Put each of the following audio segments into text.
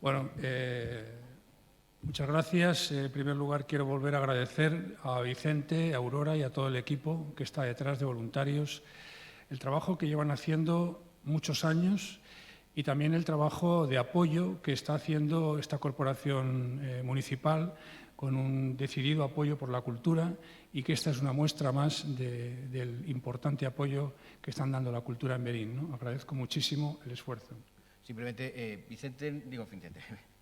Bueno, muchas gracias. En primer lugar, quiero volver a agradecer a Vicente, a Aurora y a todo el equipo que está detrás de voluntarios el trabajo que llevan haciendo muchos años y también el trabajo de apoyo que está haciendo esta corporación municipal con un decidido apoyo por la cultura y que esta es una muestra más del importante apoyo que están dando a la cultura en Verín, ¿no? Agradezco muchísimo el esfuerzo. Simplemente,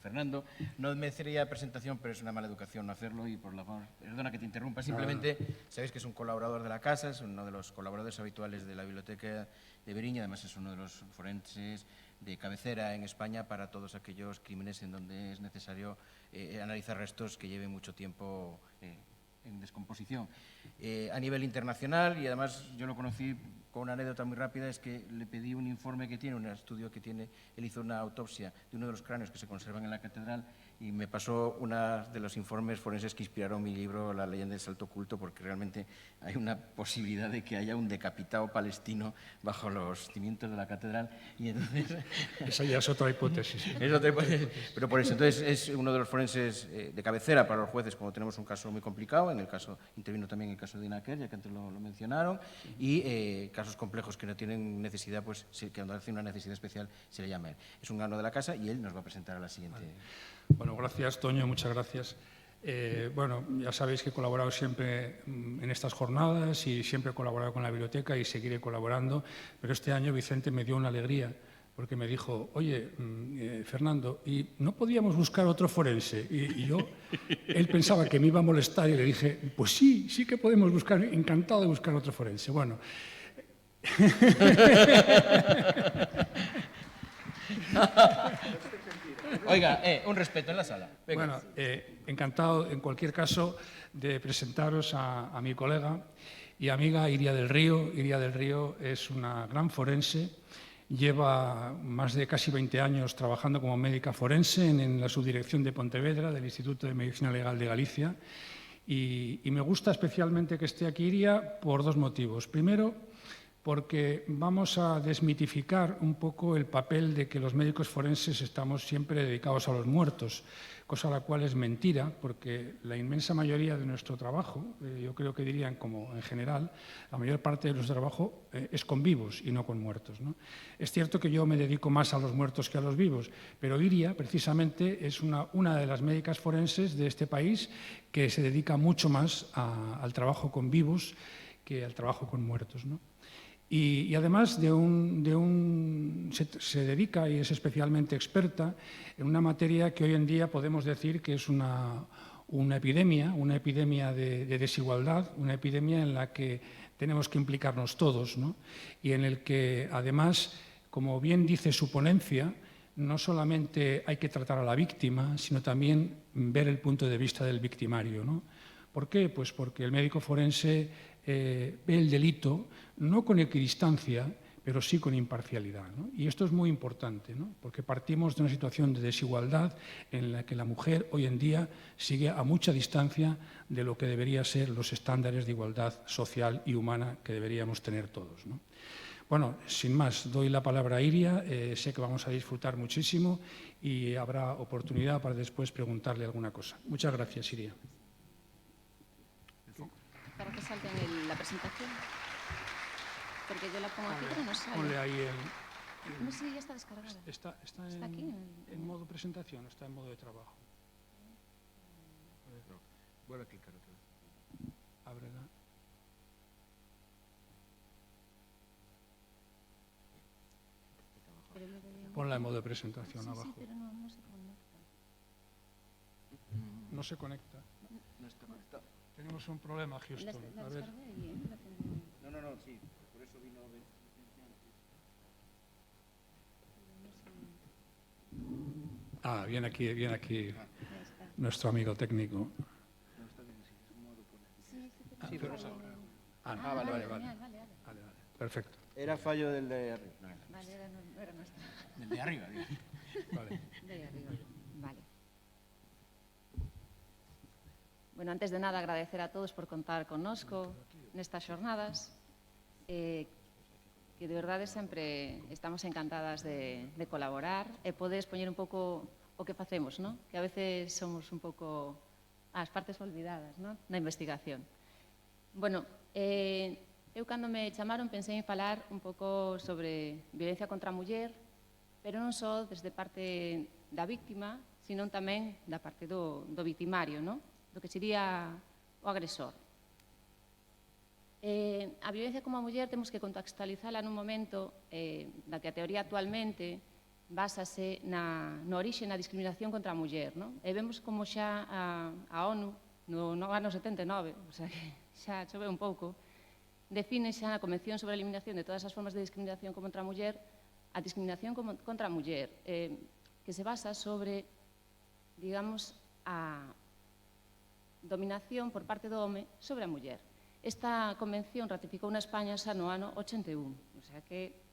Fernando, no merecería presentación, pero es una mala educación no hacerlo y por la favor, perdona que te interrumpa, simplemente sabéis que es un colaborador de la casa, es uno de los colaboradores habituales de la Biblioteca de Verín y además es uno de los forenses de cabecera en España para todos aquellos crímenes en donde es necesario analizar restos que lleven mucho tiempo en descomposición. A nivel internacional, y además yo lo conocí con una anécdota muy rápida, es que le pedí un informe que tiene, un estudio que tiene, él hizo una autopsia de uno de los cráneos que se conservan en la catedral y me pasó uno de los informes forenses que inspiraron mi libro La leyenda del salto oculto, porque realmente hay una posibilidad de que haya un decapitado palestino bajo los cimientos de la catedral y entonces... Esa ya es otra hipótesis. Es otra hipótesis, pero por eso, entonces es uno de los forenses de cabecera para los jueces cuando tenemos un caso muy complicado, intervino también en el caso de Inaker, ya que antes lo mencionaron, y casos complejos que no tienen necesidad, pues que cuando hace una necesidad especial se le llama a él. Es un gano de la casa y él nos va a presentar a la siguiente. Bueno, gracias, Toño, muchas gracias. Bueno, ya sabéis que he colaborado siempre en estas jornadas y siempre he colaborado con la biblioteca y seguiré colaborando, pero este año Vicente me dio una alegría porque me dijo, oye, Fernando, ¿y no podíamos buscar otro forense? Y él pensaba que me iba a molestar y le dije, pues sí, sí que podemos buscar, encantado de buscar otro forense. Bueno. Oiga, un respeto en la sala. Venga. Bueno, encantado, en cualquier caso, de presentaros a mi colega y amiga Iria del Río. Iria del Río es una gran forense, lleva más de casi 20 años trabajando como médica forense en la subdirección de Pontevedra del Instituto de Medicina Legal de Galicia y me gusta especialmente que esté aquí Iria por dos motivos. Primero, porque vamos a desmitificar un poco el papel de que los médicos forenses estamos siempre dedicados a los muertos, cosa la cual es mentira, porque la inmensa mayoría de nuestro trabajo, yo creo que dirían como en general, la mayor parte de nuestro trabajo es con vivos y no con muertos, ¿no? Es cierto que yo me dedico más a los muertos que a los vivos, pero Iria precisamente es una de las médicas forenses de este país que se dedica mucho más al trabajo con vivos que al trabajo con muertos, ¿no? Y además se dedica y es especialmente experta en una materia que hoy en día podemos decir que es una epidemia de desigualdad, una epidemia en la que tenemos que implicarnos todos, ¿no? Y en el que, además, como bien dice su ponencia, no solamente hay que tratar a la víctima, sino también ver el punto de vista del victimario, ¿no? ¿Por qué? Pues porque el médico forense ve el delito no con equidistancia, pero sí con imparcialidad, ¿no? Y esto es muy importante, ¿no? Porque partimos de una situación de desigualdad en la que la mujer hoy en día sigue a mucha distancia de lo que deberían ser los estándares de igualdad social y humana que deberíamos tener todos, ¿no? Bueno, sin más, doy la palabra a Iria, sé que vamos a disfrutar muchísimo y habrá oportunidad para después preguntarle alguna cosa. Muchas gracias, Iria. Para que salga en la presentación. Porque yo la pongo aquí, pero no sale. Ponle ahí No sé si ya está descargada. Está aquí. En modo presentación, está en modo de trabajo. Vuelve a clicar otra vez. Ábrela. Ponla en modo de presentación abajo. Sí, pero no se conecta. No se conecta. No está conectado. Tenemos un problema, Houston. La A ver. descargué ahí, ¿eh? No, sí. Por eso vino... Ah, viene aquí nuestro amigo técnico. Sí, pero Vale. Perfecto. Era fallo del de arriba. Vale, no era nuestro. Del de arriba, digo. Vale. De ahí arriba. Vale. Bueno, antes de nada, agradecer a todos por contar connosco nestas xornadas. Que de verdade sempre estamos encantadas de colaborar e podes poñer un pouco o o que facemos, non? Que a veces somos un pouco as partes olvidadas, non? Na investigación. Bueno, eu cando me chamaron pensei en falar un pouco sobre violencia contra a muller, pero non só desde parte da víctima, sino tamén da parte do victimario, non? Do que sería o agresor. A violencia como a muller temos que contextualizala nun momento na que a teoría actualmente básase na orixe na discriminación contra a muller, non? E vemos como xa a ONU, no ano 79, o sea, xa choveu un pouco, define xa na Convención sobre a Eliminación de todas as formas de discriminación contra a muller, a discriminación contra a muller, que se basa sobre, digamos, a dominación por parte do home sobre a muller. Esta convención ratificou na España xa no ano 81, o sea que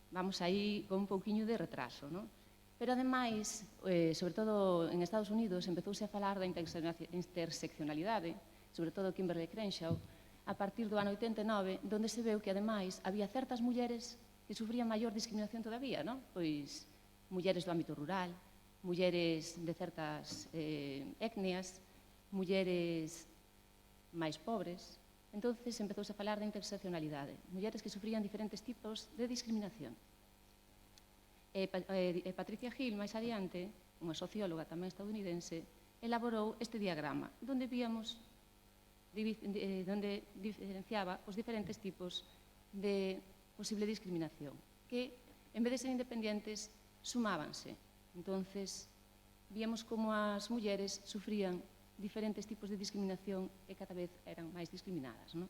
vamos aí con un pouquiño de retraso, non? Pero, ademais, sobre todo en Estados Unidos, empezouse a falar da interseccionalidade, sobre todo Kimberly Crenshaw, a partir do ano 89, donde se veu que, ademais, había certas mulleres que sufrían maior discriminación todavía, non? Pois, mulleres do ámbito rural, mulleres de certas etnias, mulleres máis pobres. Entonces, empezouse a falar da interseccionalidade, mulleres que sufrían diferentes tipos de discriminación. Patricia Hill, máis adiante, unha socióloga tamén estadounidense, elaborou este diagrama, onde víamos, onde diferenciaba os diferentes tipos de posible discriminación, que, en vez de ser independientes, sumábanse. Entonces, víamos como as mulleres sufrían diferentes tipos de discriminación e cada vez eran máis discriminadas, non?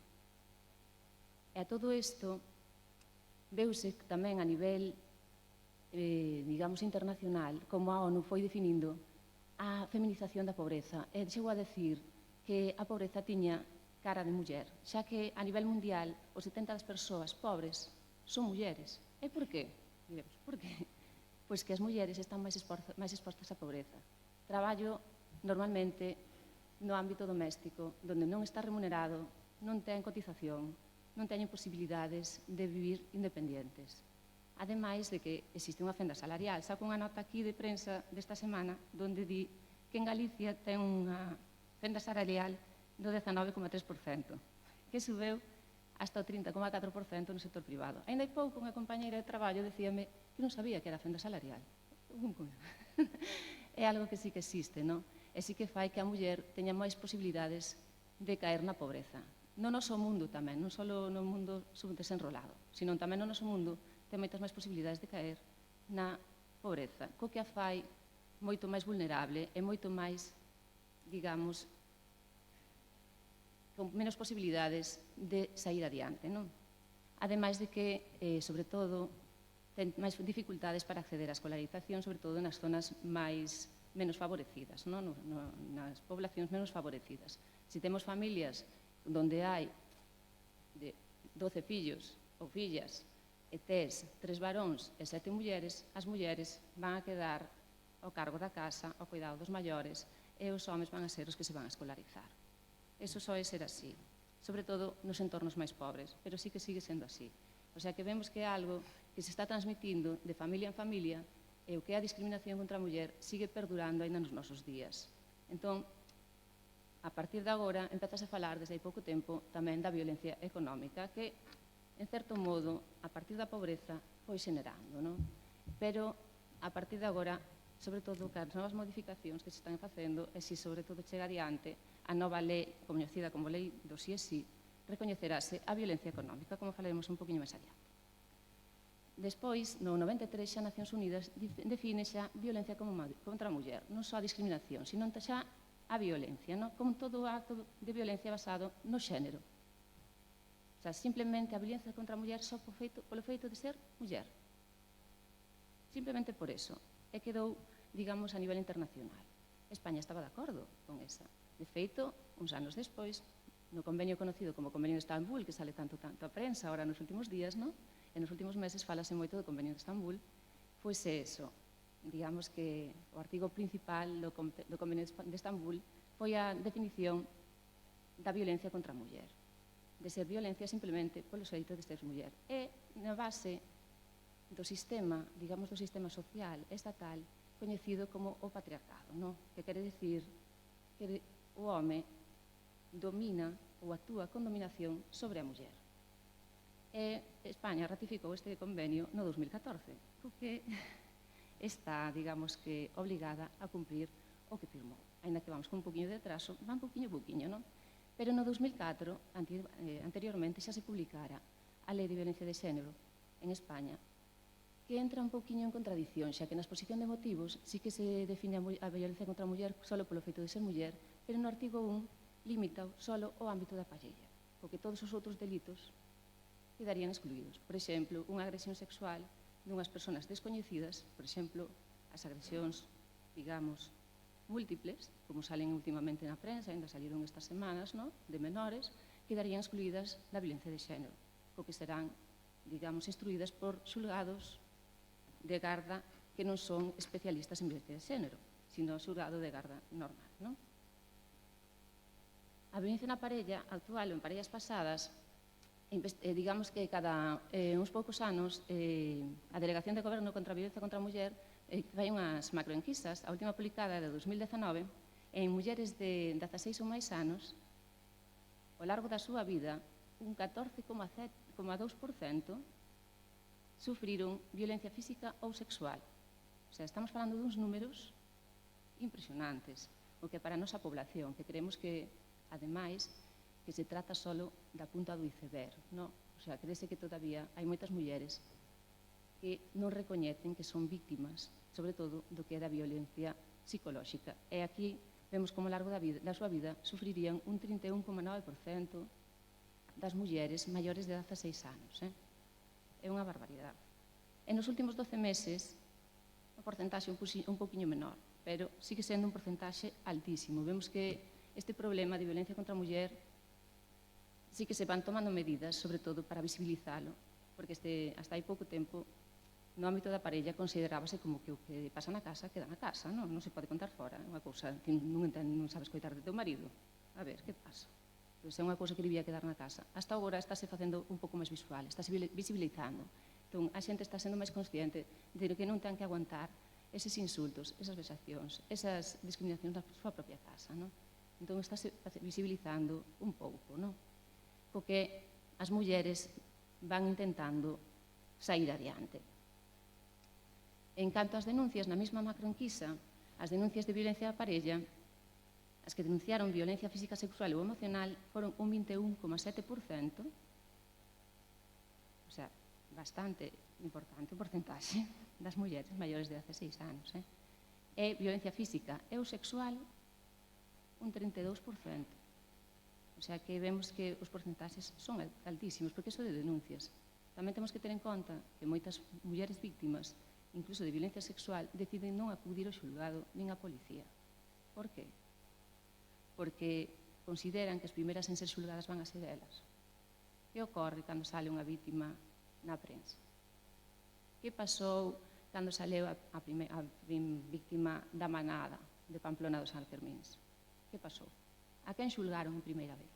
E a todo isto veuse tamén a nivel, digamos, internacional, como a ONU foi definindo a feminización da pobreza. E chegou a decir que a pobreza tiña cara de muller, xa que a nivel mundial o 70% das persoas pobres son mulleres. E por qué? Diremos, por qué? Pois que as mulleres están máis expostas á pobreza. Traballo normalmente no ámbito doméstico, onde non está remunerado, non ten cotización, non teñen posibilidades de vivir independientes. Ademais de que existe unha fenda salarial. Saco unha nota aquí de prensa desta semana onde di que en Galicia ten unha fenda salarial do 19,3%, que subeu hasta o 30,4% no sector privado. Ainda hai pouco unha compañeira de traballo decíame que non sabía que era a fenda salarial. É algo que sí que existe, non? E sí que fai que a muller teña máis posibilidades de caer na pobreza. No noso mundo tamén, non só no mundo subdesenrolado, sino tamén no noso mundo ten moitas máis posibilidades de caer na pobreza, co que a fai moito máis vulnerable e moito máis, digamos, con menos posibilidades de sair adiante, non? Ademais de que, sobre todo, ten máis dificultades para acceder á escolarización, sobre todo nas zonas menos favorecidas, non? Nas poblacións menos favorecidas. Se temos familias onde hai 12 fillos ou fillas e tes 3 varóns e 7 mulleres, as mulleres van a quedar ao cargo da casa, ao cuidado dos maiores, e os homes van a ser os que se van a escolarizar. Eso só é ser así, sobre todo nos entornos máis pobres, pero sí que sigue sendo así. O sea que vemos que é algo que se está transmitindo de familia en familia e o que é a discriminación contra a muller sigue perdurando ainda nos nosos días. Entón, a partir de agora, empezase a falar desde hai pouco tempo tamén da violencia económica, que, en certo modo, a partir da pobreza foi xenerando, non? Pero, a partir de agora, sobre todo, que as novas modificacións que se están facendo, e se, sobre todo, chega adiante, a nova lei, coñecida como lei do sí e sí, recoñecerase a violencia económica, como falaremos un poquinho máis adiante. Despois, no 93, xa Nacións Unidas define xa violencia contra a muller, non só a discriminación, sino xa a violencia, non? Como todo acto de violencia basado no xénero. O sea, simplemente a violencia contra a muller só polo feito de ser muller. Simplemente por eso. E quedou, digamos, a nivel internacional. España estaba de acordo con esa. De feito, uns anos despois, no convenio conocido como Convenio de Estambul, que sale tanto a prensa agora nos últimos días, non? E nos últimos meses falase moito do Convenio de Estambul, pois é eso, digamos que o artigo principal do Convenio de Estambul foi a definición da violencia contra a muller, de ser violencia simplemente polo feito de ser muller. E na base do sistema, digamos, do sistema social estatal, coñecido como o patriarcado, non? Que quere dicir que o home domina ou actúa con dominación sobre a muller. E España ratificou este convenio no 2014, porque está, digamos que, obligada a cumprir o que firmou. Ainda que vamos con un poquinho de atraso, van poquinho, non? Pero no 2004, anteriormente, xa se publicara a Lei de Violencia de Xénero en España, que entra un poquinho en contradición, xa que na exposición de motivos sí que se define a violencia contra a muller só polo feito de ser muller, pero no artigo 1 limita só o ámbito da parella, porque todos os outros delitos quedarían excluídos. Por exemplo, unha agresión sexual dunhas persoas descoñecidas, por exemplo, as agresións, digamos, múltiples, como salen últimamente na prensa, ainda saliron estas semanas, no? De menores, quedarían excluídas da violencia de xénero, co que serán, digamos, instruídas por xulgados de garda que non son especialistas en violencia de xénero, sino xulgado de garda normal, non? A violencia na parella actual ou en parellas pasadas, digamos que cada uns poucos anos a Delegación de Goberno contra a Violencia contra a Muller fai unhas macroenquisas. A última publicada é de 2019, en mulleres de 16 ou máis anos, ao largo da súa vida, un 14,2% sufriron violencia física ou sexual. O sea, estamos falando duns números impresionantes, o que para a nosa población, que creemos que, ademais, que se trata solo da punta do iceberg, no? O sea, crese que todavía hai moitas mulleres que non recoñecen que son víctimas, sobre todo do que é da violencia psicolóxica. E aquí vemos como ao largo da súa vida sufrirían un 31,9% das mulleres maiores de 16 anos. É unha barbaridade. En os últimos 12 meses, o porcentaxe un poquinho menor, pero sigue sendo un porcentaxe altísimo. Vemos que este problema de violencia contra a muller sí que se van tomando medidas, sobre todo para visibilizalo, porque hasta hai pouco tempo no ámbito da parella considerábase como que o que pasa na casa queda na casa, non se pode contar fora. É unha cousa que non sabes coitar de teu marido. A ver, que pasa? Pois é unha cousa que debía quedar na casa. Hasta agora estáse facendo un pouco máis visual, estáse visibilizando. Entón, a xente está sendo máis consciente de que non ten que aguantar eses insultos, esas vexacións, esas discriminacións na súa propia casa, non? Entón, estáse visibilizando un pouco, non? Co que as mulleres van intentando sair adiante. En canto ás denuncias, na mesma macroenquisa, as denuncias de violencia da parella, as que denunciaron violencia física, sexual ou emocional foron un 21,7%, o sea, bastante importante o porcentaxe das mulleres maiores de 16 anos. E violencia física e ou sexual, un 32%. O sea, que vemos que os porcentaxes son altísimos, porque iso de denuncias. Tamén temos que ter en conta que moitas mulleres víctimas, incluso de violencia sexual, deciden non acudir ao xulgado nin á policía. Por qué? Porque consideran que as primeras en ser xulgadas van a ser elas. Que ocorre cando sale unha vítima na prensa? Que pasou cando saleu a vítima da manada de Pamplona dos Sanfermíns? Que pasou? A quen xulgaron en primeira vez?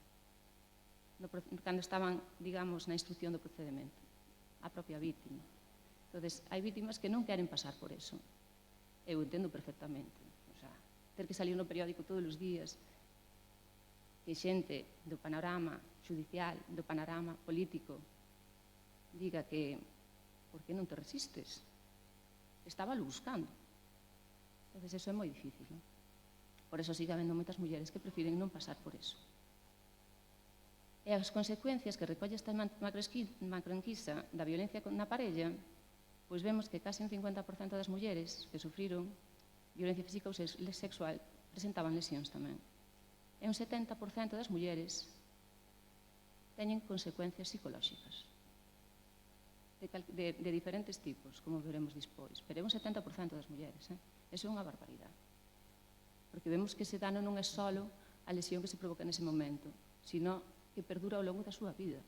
Cando estaban, digamos, na instrucción do procedimento. A propia vítima. Entón, hai vítimas que non queren pasar por eso. Eu entendo perfectamente. O sea, ter que salir no periódico todos os días, que xente do panorama judicial, do panorama político, diga que por que non te resistes? Estaba lo buscando. Entón, eso é moi difícil, non? Por eso sigue habendo moitas mulleres que prefiren non pasar por eso. E as consecuencias que recolle esta macroenquisa da violencia na parella, pois vemos que case un 50% das mulleres que sufriron violencia física ou sexual presentaban lesións tamén. E un 70% das mulleres teñen consecuencias psicolóxicas de diferentes tipos, como veremos despois, pero é un 70% das mulleres. Eso é unha barbaridade. Porque vemos que ese dano non é só a lesión que se provoca nese momento, sino que perdura ao longo da súa vida.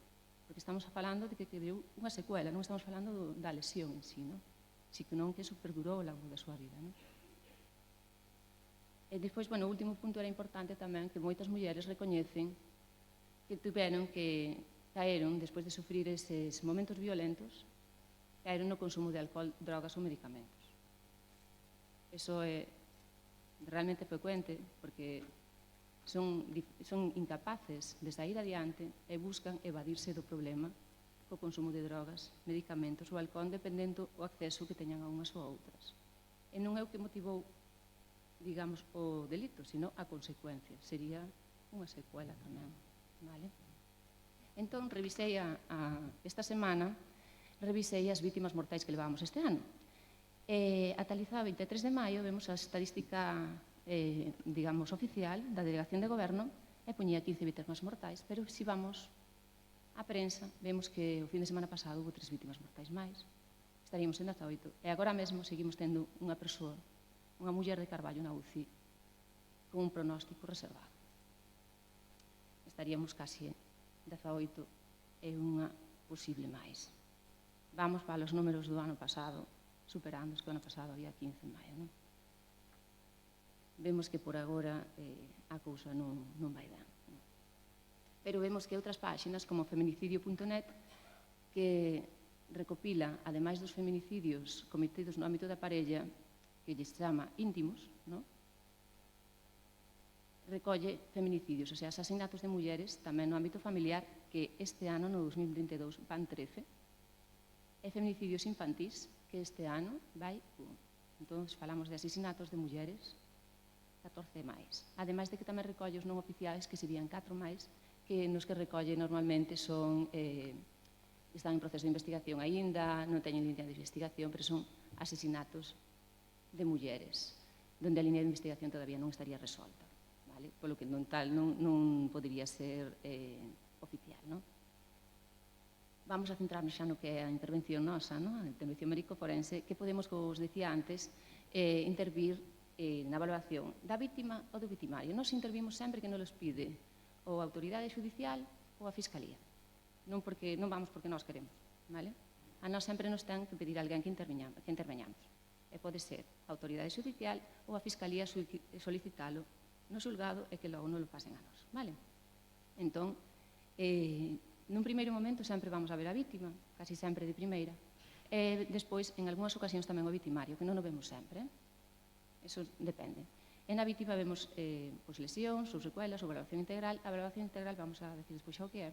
Porque estamos falando de que deu unha secuela, non estamos falando da lesión en sí, non? Sino que eso perdurou ao longo da súa vida, non? E despois, bueno, o último punto era importante tamén que moitas mulleres recoñecen que caeron, despois de sufrir eses momentos violentos, caeron no consumo de alcohol, drogas ou medicamentos. Iso é realmente frecuente porque son incapaces de sair adiante e buscan evadirse do problema co consumo de drogas, medicamentos ou alcohol, dependendo o acceso que teñan a unhas ou a outras. E non é o que motivou, digamos, o delito, sino a consecuencia. Sería unha secuela tamén, vale? Entón, esta semana, revisei as vítimas mortais que levábamos este ano. Atalizada a 23 de maio, vemos a estadística, digamos, oficial da Delegación de Goberno e poñía 15 vítimas mortais, pero se vamos á prensa, vemos que o fin de semana pasado houve 3 vítimas mortais máis. Estaríamos en 18, e agora mesmo seguimos tendo unha persoa, unha muller de Carballo na UCI, con un pronóstico reservado. Estaríamos casi 18 e unha posible máis. Vamos para os números do ano pasado, superando os que o ano pasado había 15 en maio, non? Vemos que por agora a cousa non vai ben. Pero vemos que outras páxinas, como feminicidio.net, que recopila, ademais dos feminicidios cometidos no ámbito da parella, que lle chama íntimos, non? Recolle feminicidios, o sea, asasinatos de mulleres tamén no ámbito familiar, que este ano, no 2022, van 13, e feminicidios infantís, que este ano vai 1. Entón, falamos de asesinatos de mulleres, 14 máis. Ademais de que tamén recolle os non oficiais, que serían 4 máis, que nos que recolle normalmente son, están en proceso de investigación aínda, non teñen línea de investigación, pero son asesinatos de mulleres, donde a línea de investigación todavía non estaría resolta. Polo que non podería ser oficial, non? Vamos a centrarnos xa no que é a intervención nosa, a intervención médico-forense, que podemos, como os decía antes, intervir na evaluación da vítima ou do victimario. Nos intervimos sempre que nos pide ou a autoridade judicial ou a fiscalía. Non vamos porque nós queremos, vale? A nós sempre nos ten que pedir alguén que interveñamos. E pode ser a autoridade judicial ou a fiscalía solicitalo no xulgado e que logo non lo pasen a nós, vale? Entón, nun primeiro momento sempre vamos a ver a vítima, casi sempre de primeira, e despois, en algunhas ocasións, tamén o victimario, que non o vemos sempre, eso depende. E na vítima vemos lesións, ou secuelas, ou valoración integral. A valoración integral vamos a decir despois xa o que é.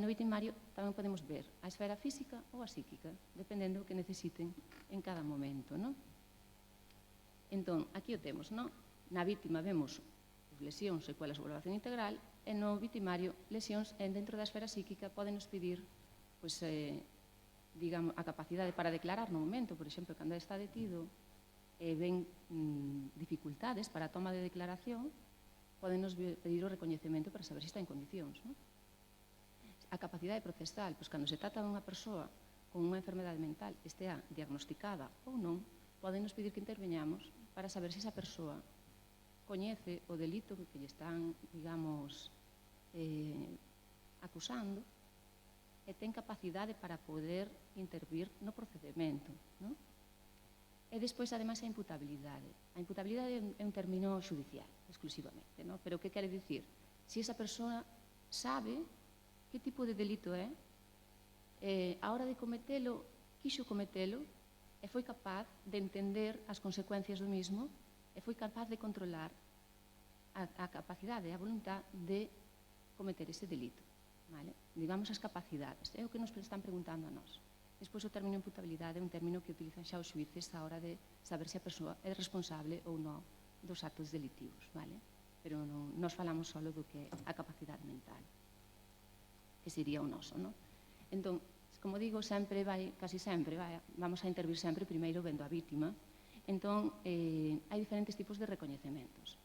No victimario tamén podemos ver a esfera física ou a psíquica, dependendo do que necesiten en cada momento, non? Entón, aquí o temos, non? Na vítima vemos lesións, secuelas ou valoración integral, e no victimario lesións, e dentro da esfera psíquica podenos pedir digamos, a capacidade para declarar no momento, por exemplo, cando está detido e ven dificultades para a toma de declaración, podenos pedir o recoñecemento para saber se está en condicións, non? A capacidade procesal, pois cando se trata dunha persoa con unha enfermedade mental, estea diagnosticada ou non, podenos pedir que interveñamos para saber se esa persoa coñece o delito que lle están, digamos, acusando e ten capacidade para poder intervir no procedimento, non? E despois, ademais, a imputabilidade. A imputabilidade é un término judicial, exclusivamente, non? Pero que quere dicir? Se esa persoa sabe que tipo de delito é, a hora de cometelo, quixo cometelo, e foi capaz de entender as consecuencias do mismo, e foi capaz de controlar a capacidade, a voluntad de cometer ese delito. Vale? Digamos as capacidades, é o que nos están preguntando a nós. Despois, o término imputabilidade é un término que utilizan xa os xuíces a hora de saber se a persoa é responsable ou non dos actos delitivos, vale? Pero nos falamos só do que é a capacidade mental, que sería o noso, non? Entón, como digo, casi sempre, vamos a intervir sempre primeiro vendo a vítima. Entón, hai diferentes tipos de recoñecementos.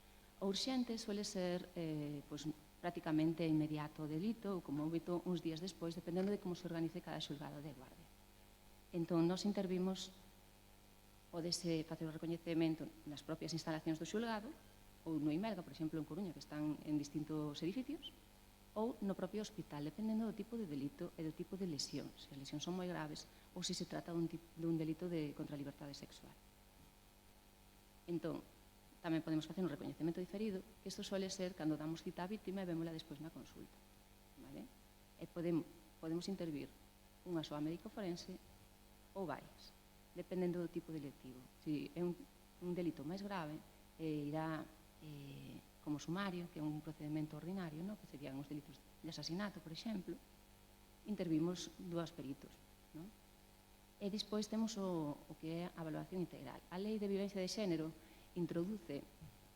O urxente suele ser prácticamente inmediato o delito ou como óbito uns días despois, dependendo de como se organice cada xulgado de guardia. Entón, nos intervimos, podese facer o recoñecemento nas propias instalacións do xulgado ou no Imelga, por exemplo, en Coruña, que están en distintos edificios, ou no propio hospital, dependendo do tipo de delito e do tipo de lesión, se as lesións son moi graves ou se se trata dun delito contra a liberdade sexual. Entón, tamén podemos facer un recoñecemento diferido, que isto suele ser cando damos cita á vítima e vémola despois na consulta. Vale? E podemos intervir unha soa médico forense ou varias, dependendo do tipo delitivo. Se é un un delito máis grave, irá como sumario, que é un procedimento ordinario, no? Que serían os delitos de asasinato, por exemplo, intervimos 2 peritos. No? E despois temos o que é a valoración integral. A Lei de Violencia de Xénero introduce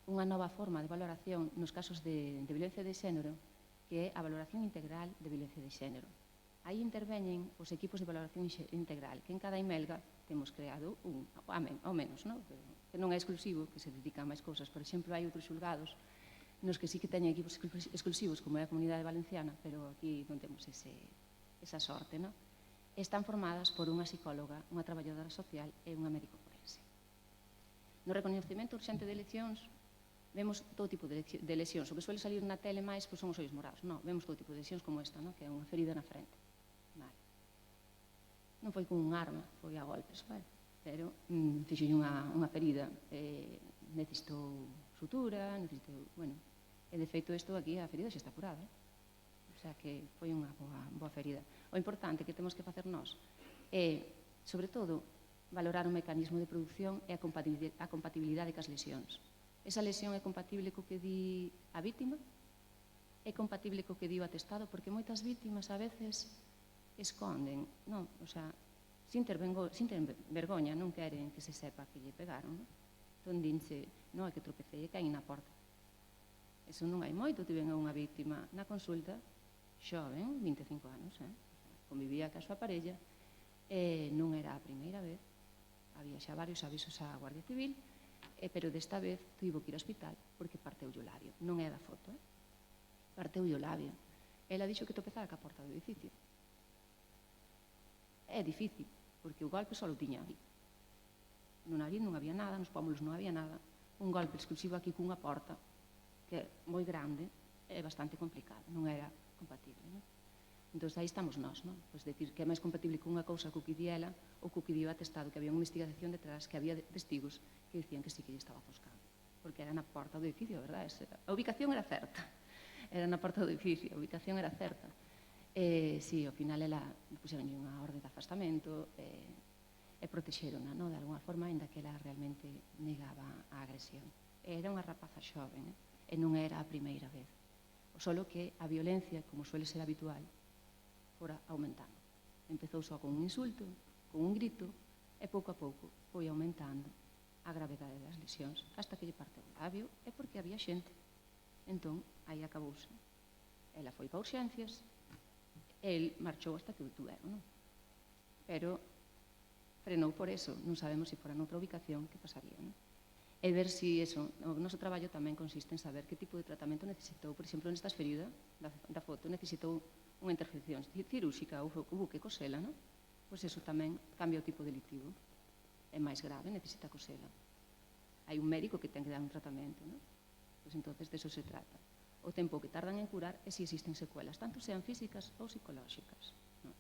unha nova forma de valoración nos casos de violencia de xénero, que é a valoración integral de violencia de xénero. Aí interveñen os equipos de valoración integral, que en cada imelga temos creado un, ao menos, no? Que non é exclusivo, que se dedican a máis cousas. Por exemplo, hai outros xulgados nos que sí que teñen equipos exclusivos, como é a Comunidade Valenciana, pero aquí non temos esa sorte, no? Están formadas por unha psicóloga, unha traballadora social e unha médico forense. No reconhecemento urxente de lesións, vemos todo tipo de lesións. O que suele salir na tele máis pois son os ollos morados. Non, vemos todo tipo de lesións como esta, no? Que é unha ferida na frente. Vale. Non foi con un arma, foi a golpes, vale? Pero fixolle unha ferida. Necesitou sutura, necesitou... Bueno, e de feito isto aquí, a ferida xa está curada. O sea que foi unha boa ferida. O importante que temos que facer nós é, sobre todo, valorar o mecanismo de produción e a compatibilidade cas lesións. Esa lesión é compatible co que di a vítima? É compatible co que di o atestado? Porque moitas vítimas a veces esconden, non? O sea, sin ter vergoña, non queren que se sepa que lle pegaron, non? Entón dinse, non, é que tropecei e caí na porta. Eso non hai moito, tiven unha víctima na consulta, xoven, 25 anos, convivía ca súa parella, e non era a primeira vez, había xa varios avisos á Guardia Civil, pero desta vez tivo que ir ao hospital porque parteu o labio. Non é da foto, parteu o labio. Ela dixo que tropezara ca porta do edificio. É difícil, porque o golpe só o tiña aquí. No nariz non había nada, nos pómulos non había nada. Un golpe exclusivo aquí cunha porta, que é moi grande, é bastante complicado, non era compatible, non? Entón, aí estamos nós, non? Pois decir que é máis compatible con unha cousa co que di ela ou co que di o atestado, que había unha investigación detrás, que había testigos que dicían que sí que lle estaba foscando, porque era na porta do edificio, verdad? A ubicación era certa, era na porta do edificio, a ubicación era certa. Si, ao final ela puxeron unha orde de afastamento e protexerona, non? De alguna forma, ainda que ela realmente negaba a agresión. Era unha rapaza xoven, e non era a primeira vez. Solo que a violencia, como suele ser habitual, fora aumentando. Empezou só con un insulto, con un grito, e pouco a pouco foi aumentando a gravedade das lesións, hasta que lle parteu o labio, e porque había xente. Entón, aí acabouse. Ela foi para urxencias, el marchou hasta que o tuveron, non? Pero frenou por eso, non sabemos se fora noutra ubicación que pasaría, non? E ver se eso, o noso traballo tamén consiste en saber que tipo de tratamento necesitou. Por exemplo, nestas feridas da foto, necesitou unha intervención cirúrxica, hubo que cosela, non? Pois eso tamén cambia o tipo delictivo. É máis grave, necesita cosela. Hai un médico que ten que dar un tratamento, non? Pois entonces de eso se trata. O tempo que tardan en curar e se existen secuelas, tanto sean físicas ou psicolóxicas. Non?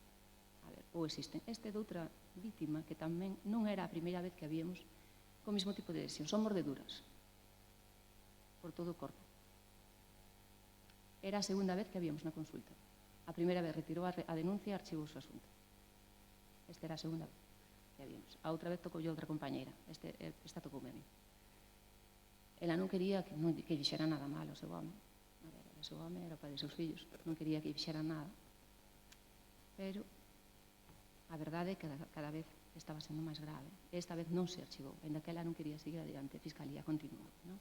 A ver, ou existen. Este de outra vítima que tamén non era a primeira vez que habíamos co mesmo tipo de lesión, son mordeduras por todo o corpo. Era a segunda vez que habíamos na consulta. A primeira vez retirou a denuncia e archivou o asunto. Esta era a segunda vez que habíamos. A outra vez tocou outra compañeira. Esta tocoume a mí. Ela non quería que dixera nada mal ao seu home. A ver, o seu home era o pai de seus fillos. Non quería que dixera nada. Pero a verdade é que cada vez estaba sendo máis grave. Esta vez non se archivou, ainda que ela non quería seguir adiante, a Fiscalía continuou, non?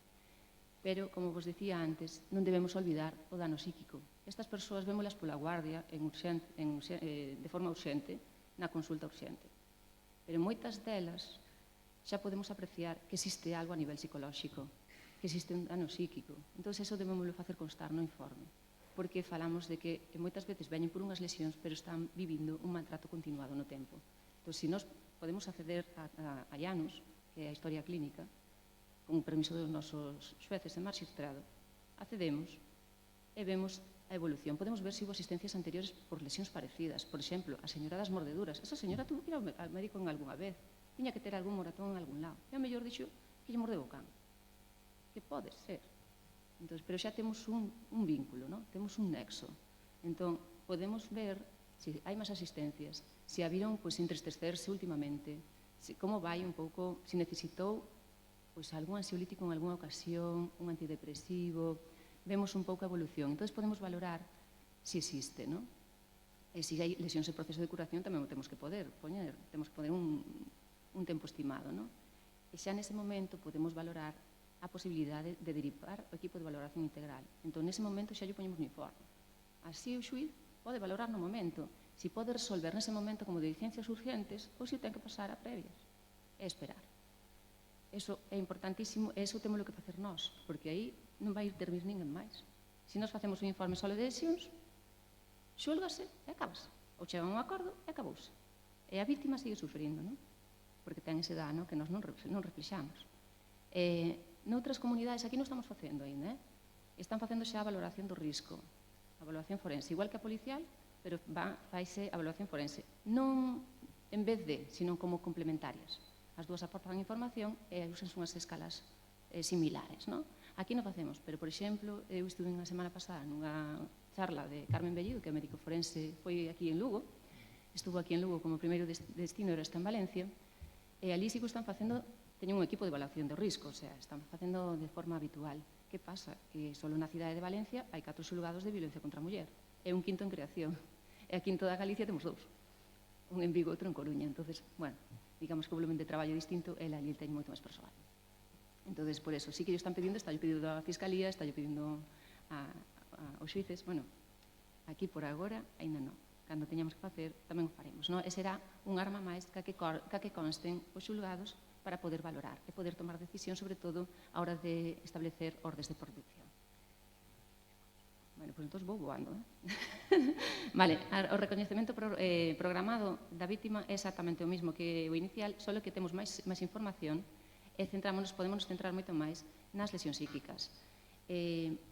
Pero, como vos dicía antes, non debemos olvidar o dano psíquico. Estas persoas vémolas pola guardia de forma urxente, na consulta urxente. Pero moitas delas xa podemos apreciar que existe algo a nivel psicolóxico, que existe un dano psíquico. Entón, eso debémoslo facer constar no informe, porque falamos de que moitas veces veñen por unhas lesións, pero están vivindo un maltrato continuado no tempo. Entón, se nós podemos acceder a IANUS, que é a historia clínica, con o permiso dos nosos xueces e magistrado, accedemos e vemos a evolución. Podemos ver se houve asistencias anteriores por lesións parecidas. Por exemplo, a señora das mordeduras. Esa señora tuvo que ir ao médico en algunha vez. Tiña que ter algún moratón en algún lado. E a mellor dixo que lle mordeu o can. Que pode ser. Entón, pero xa temos un vínculo, non? Temos un nexo. Entón, podemos ver se hai máis asistencias, se a viron entristecerse últimamente, como vai un pouco, se necesitou pois, algún ansiolítico en algunha ocasión, un antidepresivo, vemos un pouco a evolución. Entón, podemos valorar se existe, non? E se hai lesións en proceso de curación, tamén o temos que poder poñer, temos que poner un tempo estimado, non? E xa nese momento podemos valorar a posibilidade de derivar o equipo de valoración integral. Entón, nese momento xa lle poñemos no informe. Así o xuiz pode valorar no momento, se pode resolver nese momento como de licencias urgentes ou se o ten que pasar a previas. E esperar. Eso é importantísimo, e iso temos que facer nós, porque aí non vai intervir ninguén máis. Se nós facemos un informe só de lesións, xúlgase e acabase. Ou chega a un acordo e acabouse. E a víctima sigue sufrindo, non? Porque ten ese dano que nós non reflexamos. Noutras comunidades, aquí non estamos facendo ainda, están facendo xa a valoración do risco, a evaluación forense, igual que a policial, pero faise a evaluación forense. Non en vez de, sino como complementarias. As dúas aportan información e usan unhas escalas similares, non? Aquí non facemos, pero, por exemplo, eu estuve unha semana pasada nunha charla de Carmen Bellido, que é médico forense, foi aquí en Lugo, estuvo aquí en Lugo como primeiro destino, era está en Valencia, e ali sí que están facendo, teñen un equipo de evaluación do risco, o sea, están facendo de forma habitual. Que pasa? Que só na cidade de Valencia hai 4 xulgados de violencia contra a muller, e un quinto en creación, e aquí en toda Galicia temos 2, un en Vigo e outro en Coruña, entonces, bueno, digamos que o volumen de traballo é distinto, e ali teñen moito máis persoal. Entonces, por eso, sí que ellos están pidiendo, está pedindo a Fiscalía, está pidindo aos xuíces, bueno, aquí por agora, ainda non. Cando teñamos que facer, tamén o faremos, non? E será un arma máis que consten os xulgados para poder valorar e poder tomar decisión, sobre todo, a hora de establecer ordes de protección. Bueno, pois entón vou voando, Vale, o recoñecemento programado da vítima é exactamente o mismo que o inicial, só que temos máis información e podemos centrar moito máis nas lesións psíquicas.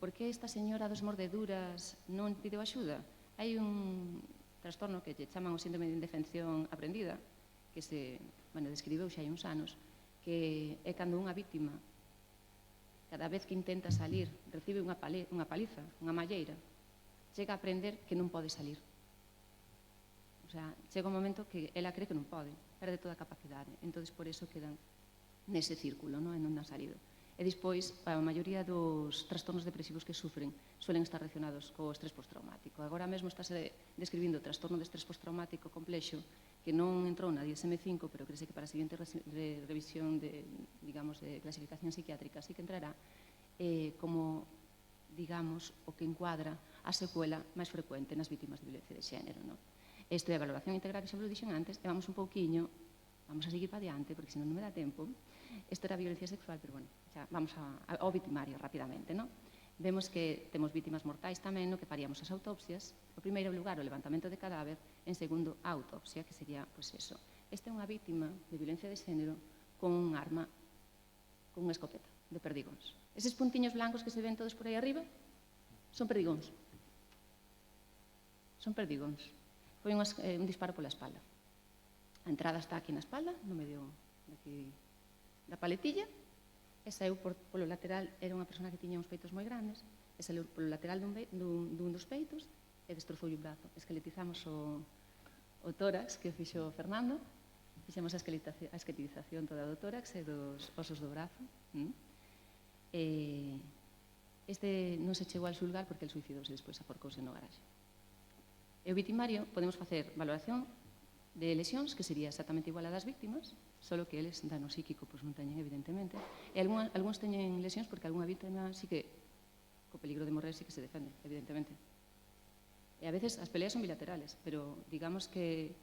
Por que esta señora dos mordeduras non pideu axuda? Hai un trastorno que chaman o síndrome de indefensión aprendida, que se describeu xa hai uns anos, que é cando unha vítima, cada vez que intenta salir, recibe unha paliza, unha malleira, chega a aprender que non pode salir. O sea, chega un momento que ela cree que non pode, perde toda a capacidade. Entón, por eso quedan nese círculo, non han salido. E despois, a maioría dos trastornos depresivos que sufren suelen estar relacionados co estrés postraumático. Agora mesmo estáse describindo o trastorno de estrés postraumático complexo que non entrou na DSM-5, pero crese que para a seguinte revisión de clasificación psiquiátrica sí que entrará como, digamos, o que encuadra a secuela máis frecuente nas vítimas de violencia de xénero. Isto é a valoración integral que xa vos dixen antes, e vamos un pouquiño, vamos a seguir para diante, porque senón non me dá tempo. Isto era violencia sexual, pero, bueno, xa vamos ao victimario rapidamente, non? Vemos que temos vítimas mortais tamén, no que faríamos as autopsias. En primeiro lugar, o levantamento de cadáver, en segundo, a autopsia, que sería, pois, eso. Esta é unha vítima de violencia de xénero con un arma, con unha escopeta de perdigóns. Eses puntiños blancos que se ven todos por aí arriba son perdigóns. Son perdigóns. Foi un disparo pola espalda. A entrada está aquí na espalda, no medio da paletilla, e saiu polo lateral, era unha persona que tiña uns peitos moi grandes, e saiu polo lateral dun dos peitos e destrozou o brazo. Esqueletizamos o tórax que fixo Fernando, fixemos a esqueletización toda do tórax e dos osos do brazo. Este non se chegou al xulgar porque el suicidouse despois, aforcouse no garaxe. E o victimario podemos facer valoración de lesións, que sería exactamente igual a das víctimas, só que eles dano psíquico non teñen, evidentemente, e algúns teñen lesións porque algunha víctima sí que, co peligro de morrer, sí que se defende, evidentemente. E a veces as peleas son bilaterales, pero digamos que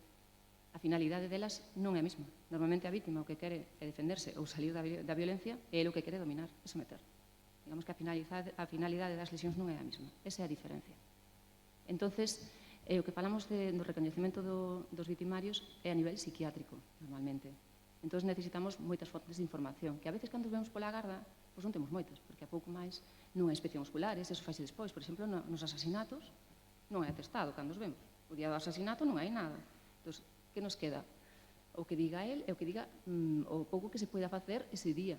a finalidade delas non é a mesma. Normalmente a víctima o que quere é defenderse ou salir da violencia e é o que quere dominar, é someter. Digamos que a finalidade das lesións non é a mesma. Esa é a diferencia. Entonces, o que falamos do recoñecemento dos victimarios é a nivel psiquiátrico, normalmente. Entón, necesitamos moitas fontes de información, que a veces, cando vemos pola garda, non temos moitas, porque a pouco máis non hai inspección escolares, eso faise despois. Por exemplo, nos asasinatos non hai atestado, cando os vemos. O día do asasinato non hai nada. Entón, que nos queda? O que diga el e o que diga o pouco que se poida facer ese día.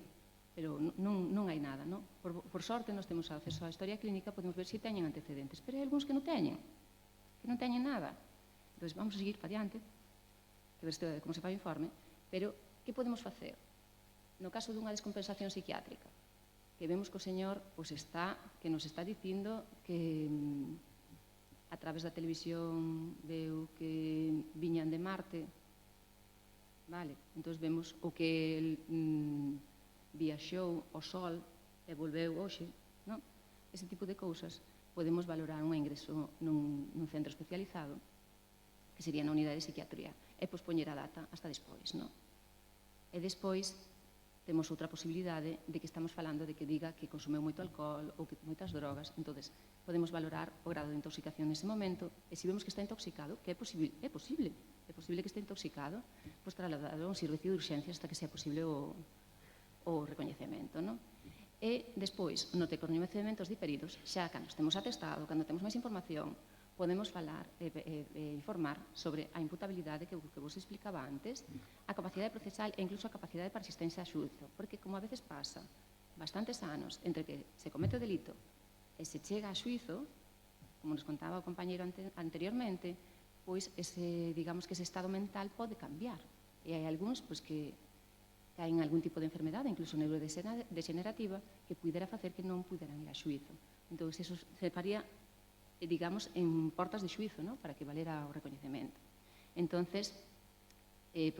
Pero non hai nada, non? Por sorte, nos temos acceso á historia clínica, podemos ver se teñen antecedentes, pero hai algúns que non teñen nada. Entón, vamos a seguir para diante, que ver como se fai o informe, pero que podemos facer? no caso dunha descompensación psiquiátrica, que vemos que o señor que nos está dicindo que a través da televisión veu que viñan de Marte, vale, entón vemos o que el viaxou ao Sol e volveu hoxe, non? Ese tipo de cousas podemos valorar un ingreso nun centro especializado, que sería na unidade de psiquiatría, e pospoñer a data hasta despois, non? E despois temos outra posibilidade de que estamos falando de que diga que consumeu moito alcohol ou que moitas drogas, entonces podemos valorar o grado de intoxicación nese momento, e se vemos que está intoxicado, que é posible que este intoxicado, pois trasladado a un servicio de urxencias hasta que sea posible o recoñecemento, non? E despois, no recoñecementos diferidos, xa cando estemos atestado, cando temos máis información, podemos falar e informar sobre a imputabilidade que vos explicaba antes, a capacidade procesal e incluso a capacidade para asistencia a xuízo, porque como a veces pasa bastantes anos entre que se comete o delito e se chega a xuízo, como nos contaba o compañeiro anteriormente, pois digamos que ese estado mental pode cambiar. E hai algúns que caen algún tipo de enfermedade, incluso neurodegenerativa, que pudera facer que non puderan ir a xuízo. Entón, eso se faría, digamos, en portas de xuízo, ¿no?, para que valera o recoñecemento. Entonces,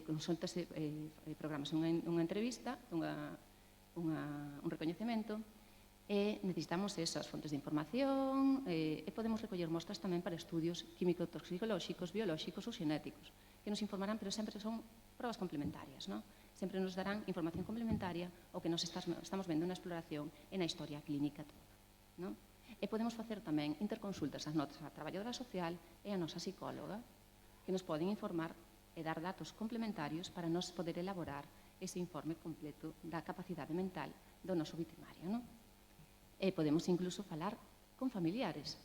consultase, programas unha entrevista, un recoñecemento, e necesitamos esas fontes de información, e podemos recoller mostras tamén para estudios químico-toxicolóxicos, biolóxicos ou xenéticos, que nos informarán, pero sempre son probas complementarias, ¿no? Sempre nos darán información complementaria ao que nos estamos vendo na exploración e na historia clínica toda, ¿no? E podemos facer tamén interconsultas ás nosa traballadora social e a nosa psicóloga, que nos poden informar e dar datos complementarios para nos poder elaborar ese informe completo da capacidade mental do noso victimario, non? E podemos incluso falar con familiares,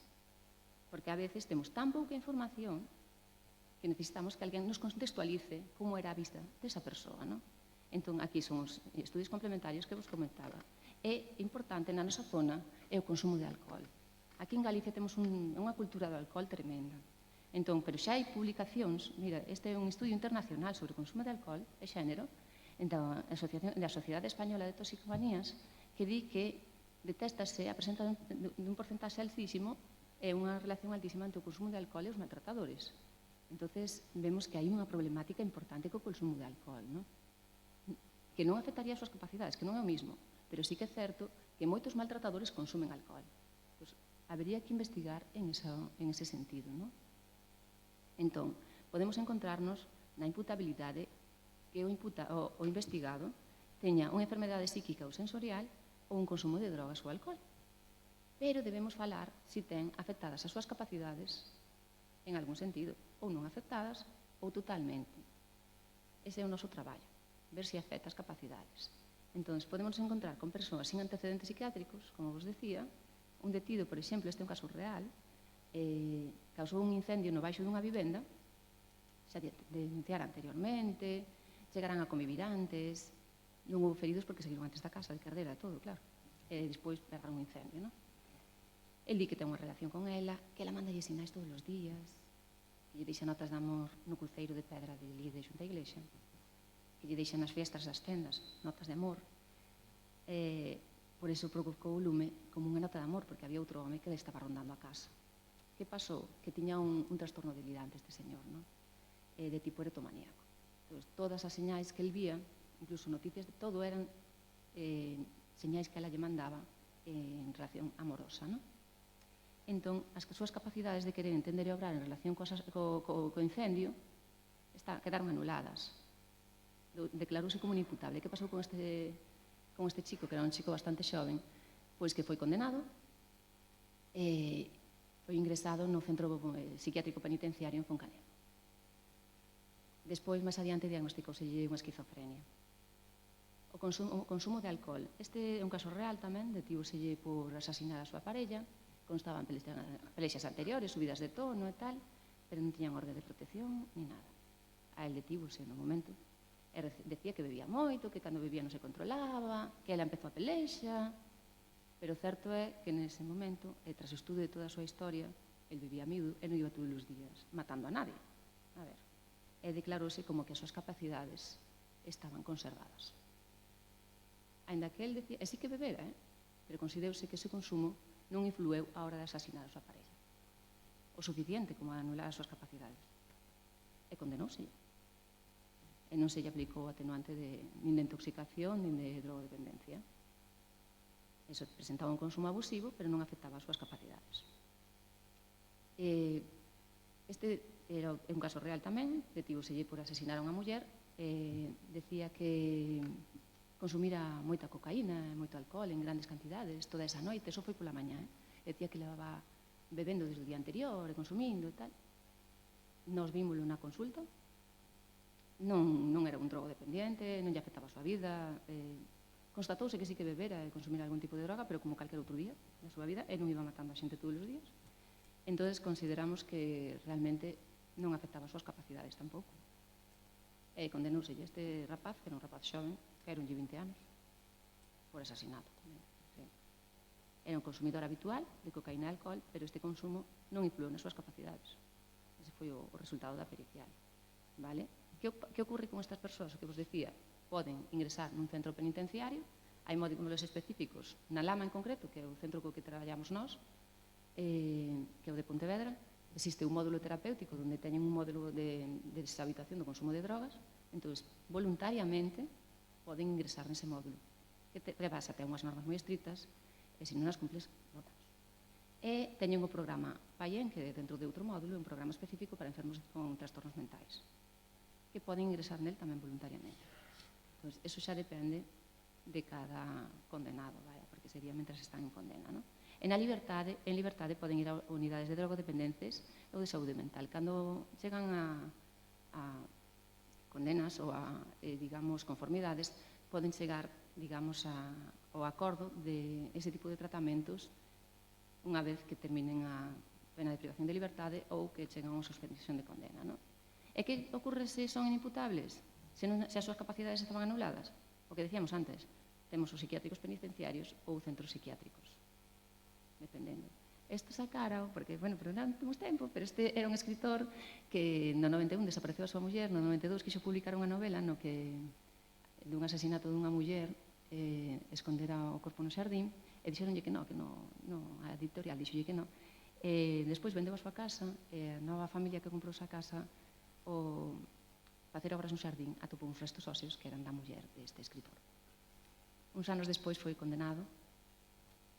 porque a veces temos tan pouca información que necesitamos que alguén nos contextualice como era a vista desa persoa, non? Entón, aquí son os estudios complementarios que vos comentaba. É importante na nosa zona é o consumo de alcohol. Aquí en Galicia temos unha cultura do alcohol tremenda. Entón, pero xa hai publicacións, mira, este é un estudio internacional sobre o consumo de alcohol e xénero, da Sociedade Española de Toxicomanías, que di que detéstase a presenza dun porcentaxe altísimo e unha relación altísima entre o consumo de alcohol e os maltratadores. Entonces, vemos que hai unha problemática importante co consumo de alcohol, non? Que non afectaría as súas capacidades, que non é o mismo, pero sí que é certo que moitos maltratadores consumen alcohol. Pois, habería que investigar en ese sentido, non? Entón, podemos encontrarnos na imputabilidade que o investigado teña unha enfermedade psíquica ou sensorial ou un consumo de drogas ou alcohol. Pero debemos falar se ten afectadas as súas capacidades en algún sentido, ou non afectadas, ou totalmente. Ese é o noso traballo, ver se afecta as capacidades. Entón, podemos encontrar con persoas sin antecedentes psiquiátricos, como vos decía, un detido, por exemplo, este é un caso real, causou un incendio no baixo dunha vivenda, xa denunciara anteriormente, chegaran a convivir antes, non houve feridos porque saíron antes da casa, de carreira, todo, claro. E despois pegaron un incendio, non? El di que ten unha relación con ela, que ela manda sinais todos os días, que lle deixa notas de amor no cruceiro de pedra de ali de xunta a iglesia, que lle deixa nas fiestas das tendas notas de amor. Por iso provocou o lume como unha nota de amor, porque había outro home que le estaba rondando a casa. Que pasou? Que tiña un trastorno delirante este señor, non? De tipo erotomaníaco. Entón, todas as señais que el vía, incluso noticias de todo, eran señais que ela lle mandaba en relación amorosa, non? Entón, as súas capacidades de querer entender e obrar en relación co incendio quedaron anuladas. Declarouse como inimputable. Que pasou con este chico, que era un chico bastante xoven? Pois que foi condenado e foi ingresado no centro psiquiátrico penitenciario en Foncaneda. Despois, máis adiante, diagnosticouselle unha esquizofrenia. O consumo de alcohol. Este é un caso real tamén, detívoselle por asasinar a súa parella, constaban pelexas anteriores, subidas de tono e tal, pero non tiñan orde de protección ni nada. A el detívose no momento. E decía que bebía moito, que cando bebía non se controlaba, que ela empezou a pelexa, pero certo é que nese momento, e tras o estudo de toda a súa historia, el bebía miúdo e non iba todos os días matando a nadie. A ver, e declarouse como que as súas capacidades estaban conservadas. Ainda que el decía, e sí que bebera, pero considerouse que ese consumo non influeu á hora de asasinar a súa parella. O suficiente como a anular as súas capacidades. E condenouse. E non se lle aplicou atenuante nin de intoxicación, nin de drogodependencia. Eso presentaba un consumo abusivo, pero non afectaba as súas capacidades. Este era un caso real tamén, detívoselle por asesinar a unha muller, decía que consumira moita cocaína, moito alcohol en grandes cantidades, toda esa noite, eso foi pola mañá. Decía que levaba bebendo desde o día anterior, e consumindo e tal. Nos vímoslo na consulta, non era un drogodependiente, non lle afectaba a súa vida, constatouse que sí que bebera e consumira algún tipo de droga, pero como calquer outro día da súa vida, e non iba matando a xente todos os días. Entón, consideramos que realmente non afectaba as súas capacidades tampouco. E condenóuselle este rapaz, que era un rapaz xoven, que era 20 anos, por asasinato tamén. Sí. Era un consumidor habitual de cocaína e alcohol, pero este consumo non influiu nas súas capacidades. Ese foi o resultado da pericial. Vale? Que ocurre con estas persoas? O que vos decía, poden ingresar nun centro penitenciario, hai módulos específicos, na Lama en concreto, que é o centro co que traballamos nós, que é o de Pontevedra, existe un módulo terapéutico onde teñen un módulo de deshabituación do consumo de drogas, entón, voluntariamente, poden ingresar nese módulo, que pasa até unhas normas moi estritas, e se non as cumples, botas. E teñen o programa PAIEN, que dentro de outro módulo, un programa específico para enfermos con trastornos mentais, que poden ingresar nel tamén voluntariamente. Entón, eso xa depende de cada condenado, vaya, porque sería mentras están en condena, non? En liberdade poden ir a unidades de drogodependentes ou de saúde mental. Cando chegan a condenas ou a, digamos, conformidades, poden chegar, digamos, ao acordo de ese tipo de tratamentos unha vez que terminen a pena de privación de liberdade ou que chegan a unha suspensión de condena, non? E que ocorre se son inimputables? Se as súas capacidades estaban anuladas? O que decíamos antes, temos os psiquiátricos penitenciarios ou centros psiquiátricos, dependendo. Isto sacara, porque, bueno, pero non temos tempo, pero este era un escritor que no 91 desapareceu a súa muller, no 92 quixo publicar unha novela no que dun asasinato dunha muller escondera o corpo no xardín e dixeronlle que non, a editorial dixolle que non. Despois vendeu a súa casa e a nova familia que comprou esa casa o facer obras no xardín atopou uns restos óseos que eran da muller deste escritor. Uns anos despois foi condenado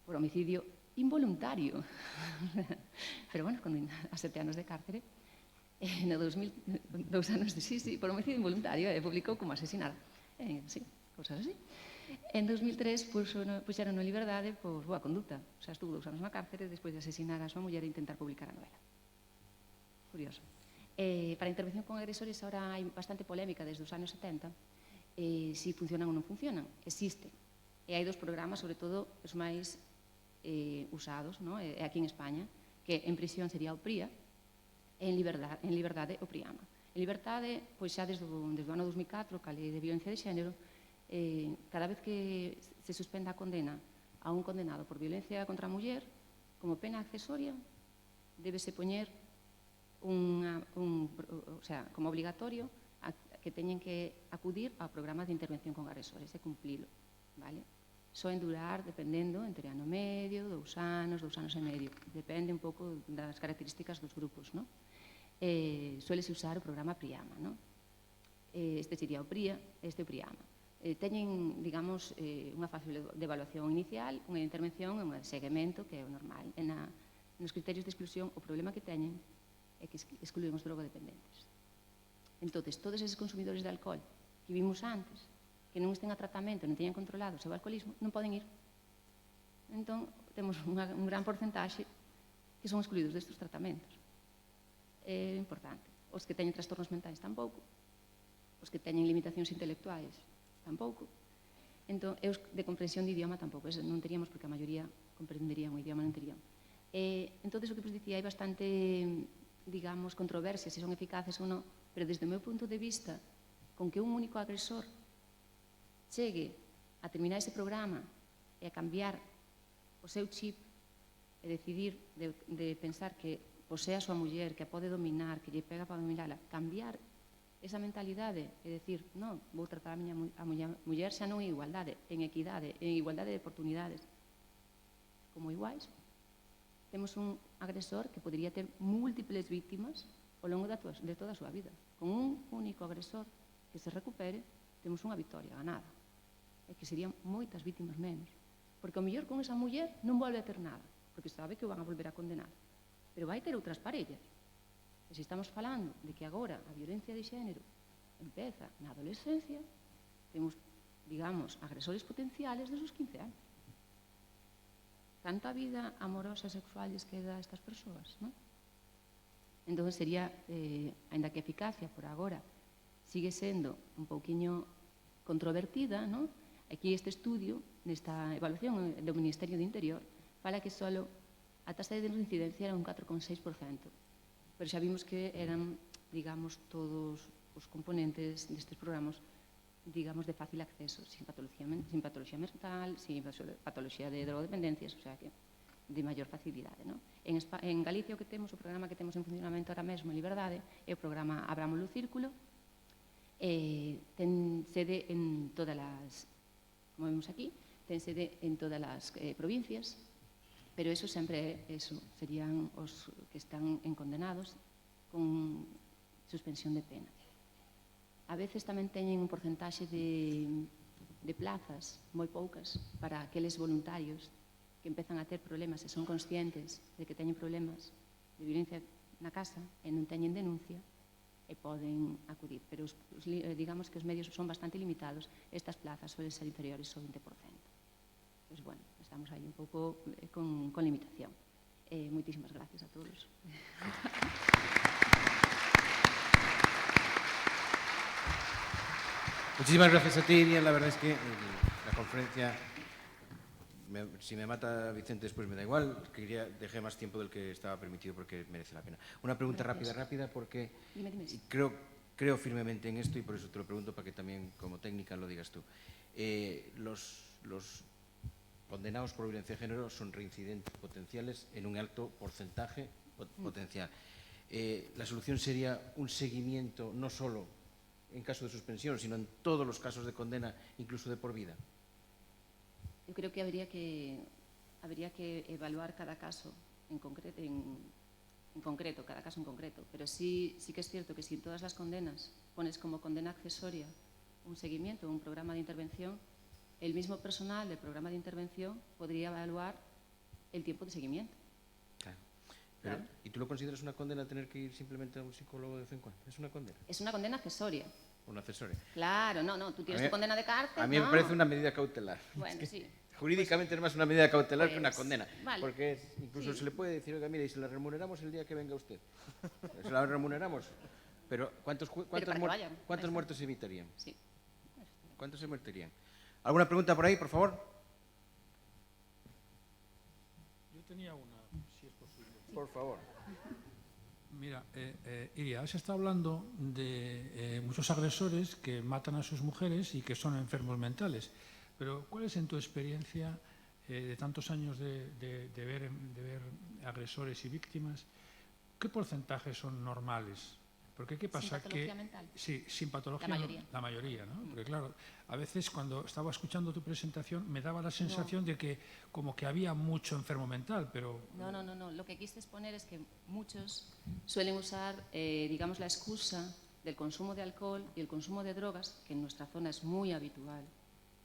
por homicidio involuntario, pero bueno, a 7 anos de cárcere, no 2000, 2 anos de sí, por homicidio involuntario, publicou como asesinada, sí, cousas así. En 2003 puxeron en liberdade por boa conducta, o sea, estuvo 2 anos na cárcere despois de asesinar a súa muller e intentar publicar a novela. Curioso. Para a intervención con agresores, ahora hai bastante polémica desde os anos 70, si funcionan ou non funcionan. Existe. E hai 2 programas, sobre todo, os máis usados, aquí en España, que en prisión sería o PRIA, e en liberdade o PRIAMA. En liberdade, pois xa desde o ano 2004, ca lei de violencia de xénero, cada vez que se suspenda a condena a un condenado por violencia contra a muller, como pena accesoria, débese poñer como obligatorio que teñen que acudir ao programa de intervención con agresores e cumplilo, vale? Soen durar, dependendo, entre ano e medio, 2 anos e medio. Depende un pouco das características dos grupos, non? Suélese usar o programa PRIAMA, non? Este sería o PRIA, este o PRIAMA. Teñen, digamos, unha fase de evaluación inicial, unha intervención e un seguimento, que é o normal. Nos criterios de exclusión, o problema que teñen é que excluen os drogodependentes. Entón, todos eses consumidores de alcohol que vimos antes, que non estén a tratamento, non teñan controlado o seu alcoholismo, non poden ir. Entón, temos un gran porcentaxe que son excluídos destes tratamentos. É importante. Os que teñen trastornos mentais tampouco. Os que teñen limitacións intelectuais tampouco. Entón, e os de comprensión de idioma tampouco. Non teríamos, porque a maioría comprenderían o idioma, non terían. Entón, o que vos dicía, hai bastante, digamos, controversia se son eficaces ou non, pero desde o meu punto de vista, con que un único agresor chegue a terminar ese programa e a cambiar o seu chip e decidir de pensar que posee a súa muller, que a pode dominar, que lle pega para dominarla, cambiar esa mentalidade é dicir, non, vou tratar a muller xa non en igualdade, en equidade, en igualdade de oportunidades, como iguais. Temos un agresor que podría ter múltiples víctimas ao longo de toda a súa vida. Con un único agresor que se recupere, temos unha victoria ganada. E que serían moitas víctimas menos. Porque ao mellor con esa muller non volve a ter nada, porque sabe que o van a volver a condenar. Pero vai ter outras parellas. E se estamos falando de que agora a violencia de xénero empeza na adolescencia, temos, digamos, agresores potenciales desde os 15 anos. Tanta vida amorosa e sexual lles queda a estas persoas, non? Entón sería, ainda que a eficacia por agora sigue sendo un pouquiño controvertida, non? Aquí este estudio, nesta evaluación do Ministerio do Interior, fala que solo a tasa de reincidencia era un 4,6%, pero xa vimos que eran, digamos, todos os componentes destes programas, digamos, de fácil acceso, sin patología mental, sin patología de drogodependencias, o sea que de maior facilidade, non? En Galicia o que temos, o programa que temos en funcionamento ahora mesmo en Liberdade, é o programa Abramos o Círculo, ten sede en todas as, como vemos aquí, ten sede en todas as provincias, pero eso sempre serían os que están condenados con suspensión de pena. A veces tamén teñen un porcentaxe de plazas, moi poucas, para aqueles voluntarios que empezan a ter problemas e son conscientes de que teñen problemas de violencia na casa e non teñen denuncia e poden acudir. Pero digamos que os medios son bastante limitados. Estas plazas suelen ser inferiores ao 20%. Pois, bueno, estamos aí un pouco con limitación. Moitísimas gracias a todos. Muchísimas gracias a ti, Iria. La verdad es que la conferencia, si me mata Vicente después me da igual, dejé más tiempo del que estaba permitido porque merece la pena. Una pregunta rápida, porque creo firmemente en esto y por eso te lo pregunto para que también como técnica lo digas tú. Los condenados por violencia de género son reincidentes potenciales en un alto porcentaje potencial. La solución sería un seguimiento no solo en caso de suspensión, sino en todos los casos de condena, incluso de por vida. Eu creo que habría que evaluar cada caso en concreto, cada caso en concreto, pero sí que es cierto que si en todas las condenas pones como condena accesoria un seguimiento, un programa de intervención, el mismo personal del programa de intervención podría evaluar el tiempo de seguimiento. Claro. Pero, claro. ¿Y tú lo consideras una condena tener que ir simplemente a un psicólogo de vez en cuando? ¿Es una condena? Es una condena accesoria. Una accesoria. Claro, no, tú tienes tu condena de cárcel. A mí me parece una medida cautelar. Bueno, es que sí. Jurídicamente es más una medida cautelar que una condena. Vale. Porque incluso se le puede decir, oiga, mire, y se la remuneramos el día que venga usted. Se la remuneramos. Pero ¿cuántos muertos se evitarían? Sí. ¿Cuántos se muerterían? ¿Alguna pregunta por ahí, por favor? Yo tenía una, si es posible. Por favor. Mira, Iria, has estado hablando de muchos agresores que matan a sus mujeres y que son enfermos mentales. Pero, ¿cuál es en tu experiencia de tantos años de ver agresores y víctimas? ¿Qué porcentajes son normales? Porque ¿qué pasa? ¿Sin patología mental? Sí, sin patología. La mayoría, ¿no? Porque claro, a veces cuando estaba escuchando tu presentación me daba la sensación de que como que había mucho enfermo mental, pero... No. Lo que quise exponer es que muchos suelen usar, digamos, la excusa del consumo de alcohol y el consumo de drogas, que en nuestra zona es muy habitual.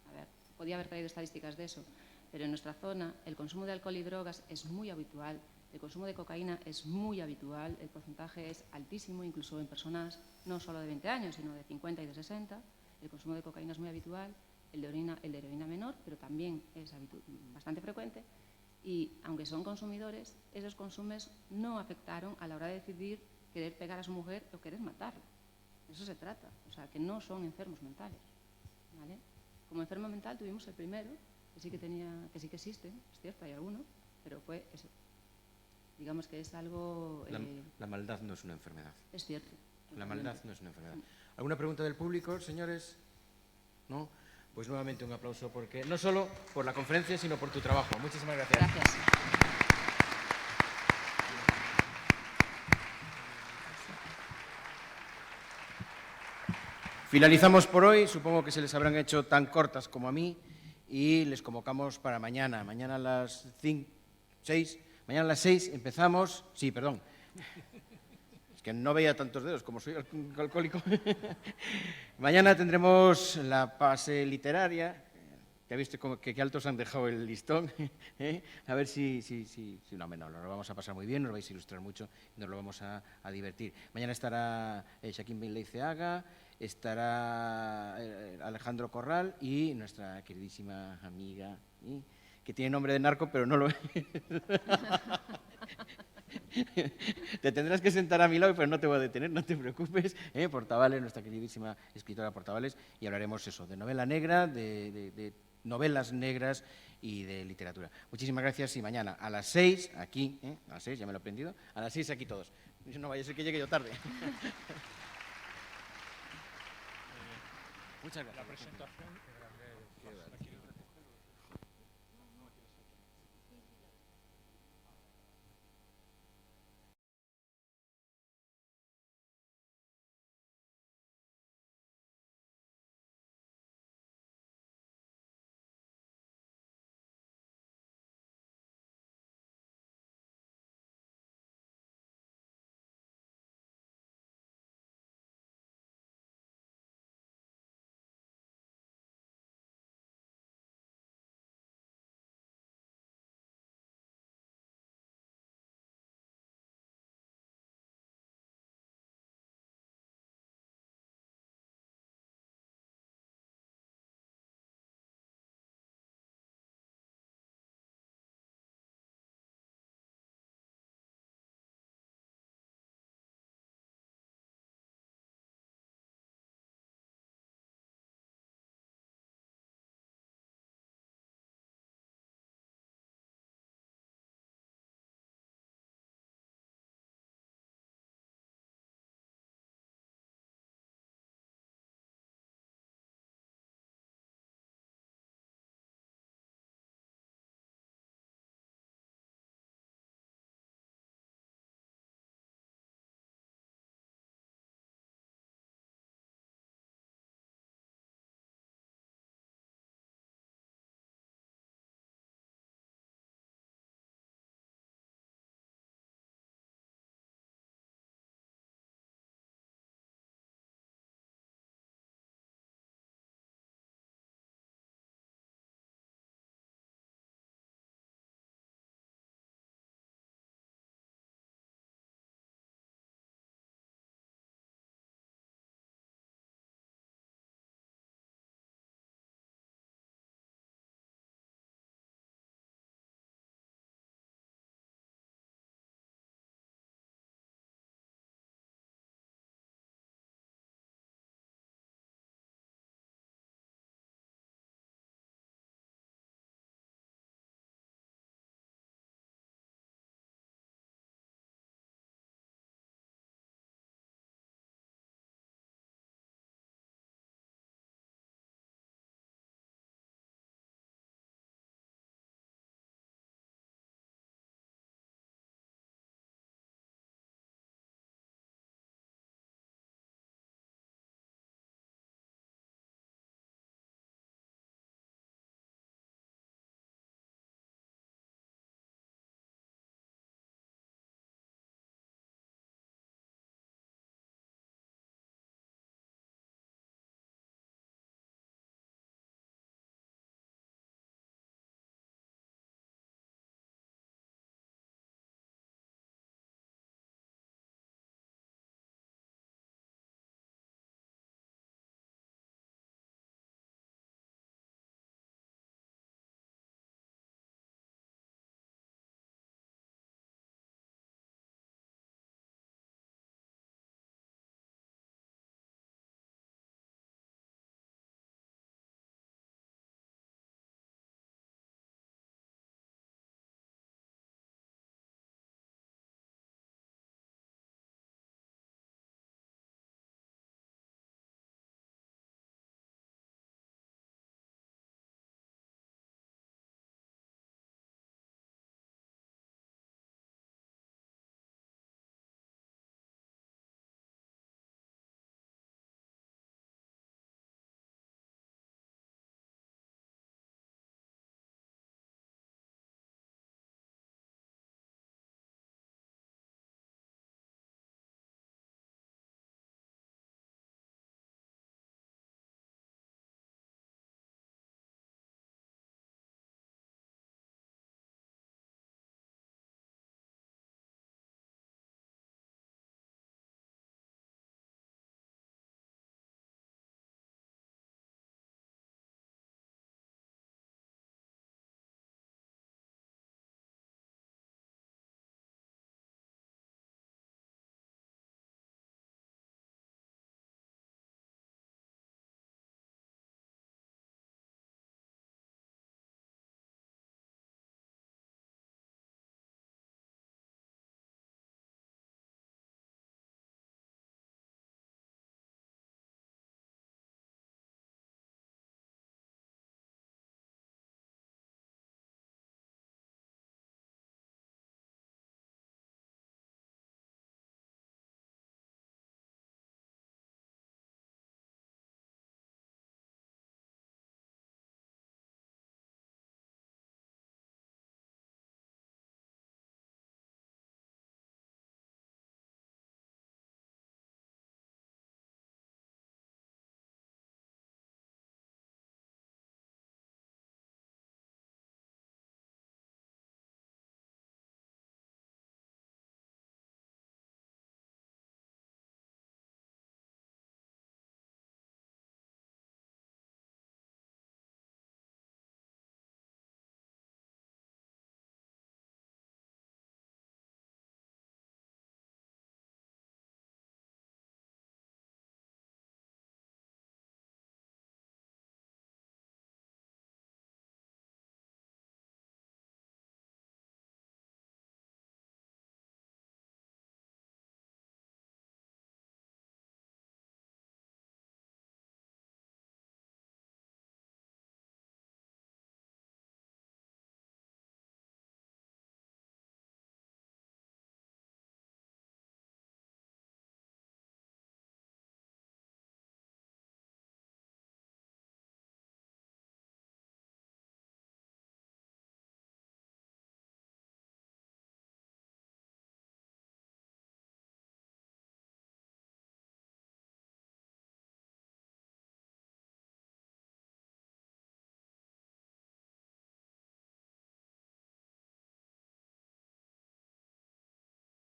A ver, podía haber traído estadísticas de eso, pero en nuestra zona el consumo de alcohol y drogas es muy habitual. El consumo de cocaína es muy habitual, el porcentaje es altísimo, incluso en personas no solo de 20 años, sino de 50 y de 60. El consumo de cocaína es muy habitual, el de heroína menor, pero también es bastante frecuente. Y aunque son consumidores, esos consumos no afectaron a la hora de decidir querer pegar a su mujer o querer matarla. Eso se trata, o sea, que no son enfermos mentales, ¿vale? Como enfermo mental tuvimos el primero, que sí que existe, es cierto, hay alguno, pero fue ese. Digamos que es algo... La maldad no es una enfermedad. Es cierto. La maldad no es una enfermedad. ¿Alguna pregunta del público, señores? ¿No? Pues nuevamente un aplauso, porque no solo por la conferencia, sino por tu trabajo. Muchísimas gracias. Gracias. Finalizamos por hoy, supongo que se les habrán hecho tan cortas como a mí y les convocamos para mañana. Mañana a las 6 empezamos. Sí, perdón. Es que no veía tantos dedos, como soy alcohólico. Mañana tendremos la fase literaria. Ya viste qué altos han dejado el listón. A ver si no, nos lo vamos a pasar muy bien, nos vais a ilustrar mucho, nos lo vamos a divertir. Mañana estará Joaquín Ben Leiceaga, estará Alejandro Corral y nuestra queridísima amiga, que tiene nombre de narco, pero no lo es. Te tendrás que sentar a mi lado, pero no te voy a detener, no te preocupes. Portavales, nuestra queridísima escritora Portavales, y hablaremos eso, de novela negra, de novelas negras y de literatura. Muchísimas gracias y mañana a las 6, aquí, a las 6, ya me lo he aprendido, a las 6 aquí todos. No vaya a ser que llegue yo tarde. Muchas gracias. La presentación